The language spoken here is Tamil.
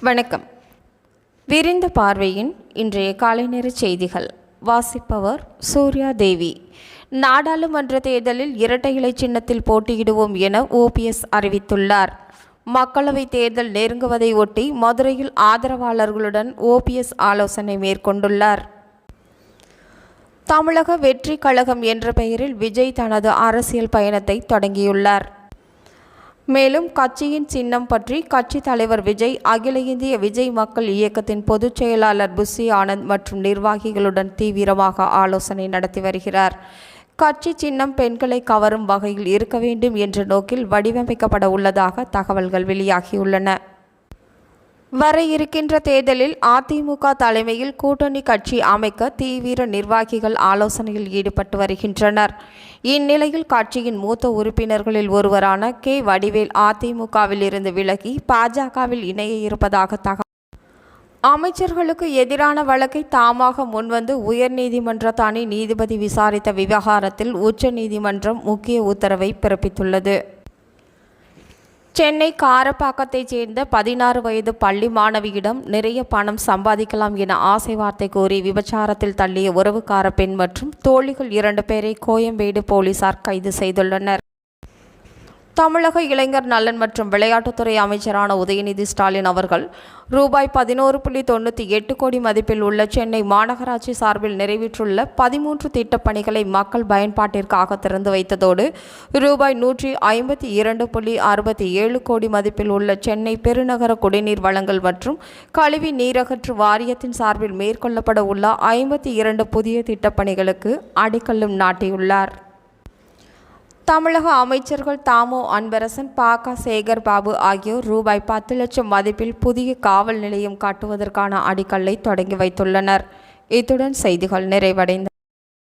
வணக்கம். விரிந்த பார்வையின் இன்றைய காலை நேர செய்திகள். வாசிப்பவர் சூர்யா தேவி. நாடாளுமன்ற தேர்தலில் இரட்டை இலை சின்னத்தில் போட்டியிடுவோம் என ஓபிஎஸ் அறிவித்துள்ளார். மக்களவைத் தேர்தல் நெருங்குவதை ஒட்டி மதுரையில் ஆதரவாளர்களுடன் ஓபிஎஸ் ஆலோசனை மேற்கொண்டுள்ளார். தமிழக வெற்றி கழகம் என்ற பெயரில் விஜய் தனது அரசியல் பயணத்தை தொடங்கியுள்ளார். மேலும் கட்சியின் சின்னம் பற்றி கட்சி தலைவர் விஜய் அகில இந்திய விஜய் மக்கள் இயக்கத்தின் பொதுச் செயலாளர் புஷி ஆனந்த் மற்றும் நிர்வாகிகளுடன் தீவிரமாக ஆலோசனை நடத்தி வருகிறார். கட்சி சின்னம் பெண்களை கவரும் வகையில் இருக்க வேண்டும் என்ற நோக்கில் வடிவமைக்கப்பட உள்ளதாக தகவல்கள் வெளியாகியுள்ளன. வர இருக்கின்ற தேர்தலில் அதிமுக தலைமையில் கூட்டணி கட்சி அமைக்க தீவிர நிர்வாகிகள் ஆலோசனையில் ஈடுபட்டு வருகின்றனர். இந்நிலையில் கட்சியின் மூத்த உறுப்பினர்களில் ஒருவரான கே. வடிவேல் அதிமுகவில் இருந்து விலகி பாஜகவில் இணைய இருப்பதாக தகவல். அமைச்சர்களுக்கு எதிரான வழக்கை தாமாக முன்வந்து உயர்நீதிமன்ற தனி நீதிபதி விசாரித்த விவகாரத்தில் உச்சநீதிமன்றம் முக்கிய உத்தரவை பிறப்பித்துள்ளது. சென்னை காரப்பாக்கத்தைச் சேர்ந்த 16 வயது பள்ளி மாணவியிடம் நிறைய பணம் சம்பாதிக்கலாம் என ஆசை வார்த்தை கூறி விபச்சாரத்தில் தள்ளிய உறவுக்கார பெண் மற்றும் தோழிகள் 2 பேரை கோயம்பேடு போலீசார் கைது செய்துள்ளனர். தமிழக இளைஞர் நலன் மற்றும் விளையாட்டுத்துறை அமைச்சரான உதயநிதி ஸ்டாலின் அவர்கள் ரூபாய் 11.98 கோடி மதிப்பில் உள்ள சென்னை மாநகராட்சி சார்பில் நிறைவேற்றுள்ள 13 திட்டப்பணிகளை மக்கள் பயன்பாட்டிற்காக திறந்து வைத்ததோடு ரூபாய் 152.67 கோடி மதிப்பில் உள்ள சென்னை பெருநகர குடிநீர் வழங்கல் மற்றும் கழிவு நீரகற்று வாரியத்தின் சார்பில் மேற்கொள்ளப்பட உள்ள 52 புதிய திட்டப்பணிகளுக்கு அடிக்கல்லும் நாட்டியுள்ளார். தமிழக அமைச்சர்கள் தாமோ அன்பரசன், பாக சேகர் பாபு ஆகியோர் ரூபாய் 10 லட்சம் மதிப்பில் புதிய காவல் நிலையம் கட்டுவதற்கான அடிக்கல்லை தொடங்கி வைத்துள்ளனர். இத்துடன் செய்திகள் நிறைவடைந்தன.